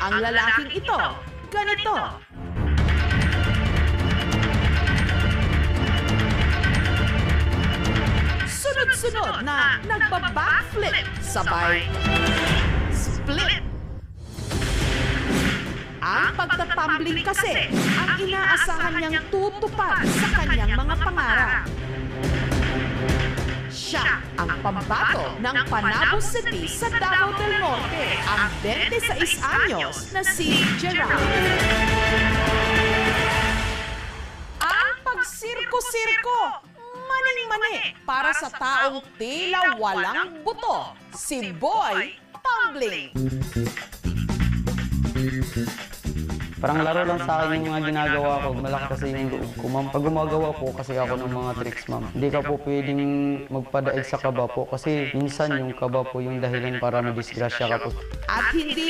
ang lalaking ito ganito. Sunod-sunod na nagba-backflip sabay split. Ang pagtatumbling kasi ang inaasahan niyang tutupad sa kanyang mga pangarap. Siya ang pambato ng Panabo City sa Davao del Norte, ang 26 anyos na si Gerald. Ang pagsirko-sirko, maning-mani para sa taong tila walang buto, si Boy Tumbling. Parang laro lang sa akin yung mga ginagawa ko. Malaki kasi yung loob ko, ma'am. Pag gumagawa po kasi ako ng mga tricks, ma'am, hindi ka po pwedeng magpadaig sa kaba po. Kasi minsan yung kaba po yung dahilan para madisgrasya ka po. At hindi